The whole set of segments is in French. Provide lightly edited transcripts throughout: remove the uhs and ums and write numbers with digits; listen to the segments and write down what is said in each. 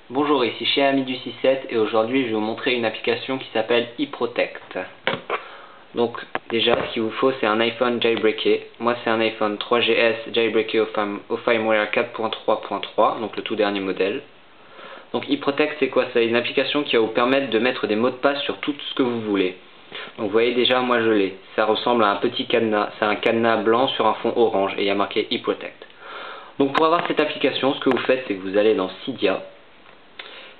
Bonjour, ici Xiaomi du 6.7 et aujourd'hui je vais vous montrer une application qui s'appelle iProtect. Donc déjà ce qu'il vous faut c'est un iPhone jailbreaké. Moi c'est un iPhone 3GS jailbreaké au firmware 4.3.3, donc le tout dernier modèle. Donc iProtect c'est quoi? C'est une application qui va vous permettre de mettre des mots de passe sur tout ce que vous voulez. Donc vous voyez déjà moi je l'ai. Ça ressemble à un petit cadenas, c'est un cadenas blanc sur un fond orange et il y a marqué iProtect. Donc pour avoir cette application, ce que vous faites c'est que vous allez dans Cydia.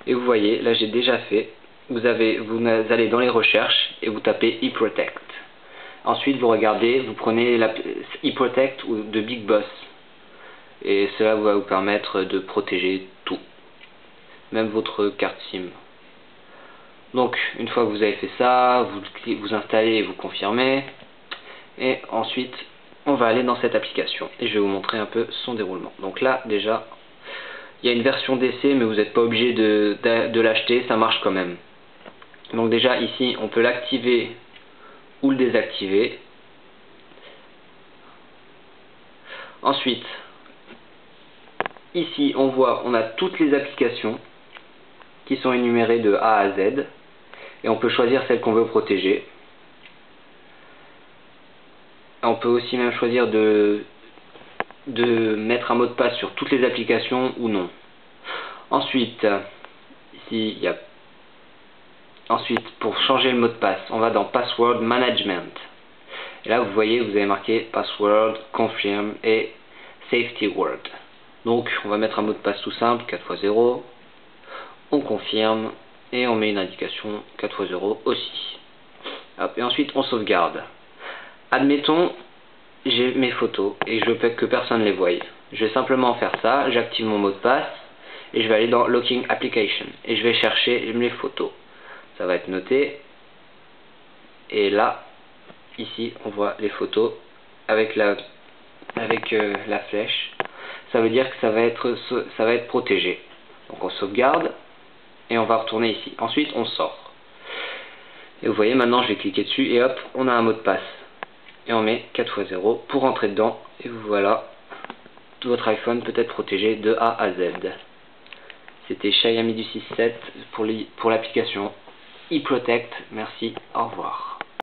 Et vous voyez, là j'ai déjà fait, vous allez dans les recherches et vous tapez iProtect. Ensuite vous regardez, vous prenez iProtect ou de Big Boss. Et cela va vous permettre de protéger tout, même votre carte SIM. Donc une fois que vous avez fait ça, vous installez et vous confirmez. Et ensuite on va aller dans cette application et je vais vous montrer un peu son déroulement. Donc là déjà, il y a une version d'essai mais vous n'êtes pas obligé de l'acheter, ça marche quand même. Donc déjà ici on peut l'activer ou le désactiver. Ensuite ici on voit, on a toutes les applications qui sont énumérées de A à Z et on peut choisir celle qu'on veut protéger. On peut aussi même choisir de mettre un mot de passe sur toutes les applications ou non. Ensuite, ici il y a pour changer le mot de passe, on va dans Password Management. Et là vous voyez, vous avez marqué Password, Confirm et Safety Word. Donc on va mettre un mot de passe tout simple, 4x0. On confirme et on met une indication 4x0 aussi. Hop, et ensuite on sauvegarde. Admettons, j'ai mes photos et je veux que personne ne les voie. Je vais simplement faire ça, j'active mon mot de passe et je vais aller dans Locking Application et je vais chercher mes photos. Ça va être noté et là, ici, on voit les photos avec la flèche. Ça veut dire que ça va être protégé. Donc on sauvegarde et on va retourner ici. Ensuite, on sort. Et vous voyez, maintenant, je vais cliquer dessus et hop, on a un mot de passe. Et on met 4x0 pour rentrer dedans. Et voilà, votre iPhone peut être protégé de A à Z. C'était Xiaomi du 6.7 pour l'application iProtect. Merci, au revoir.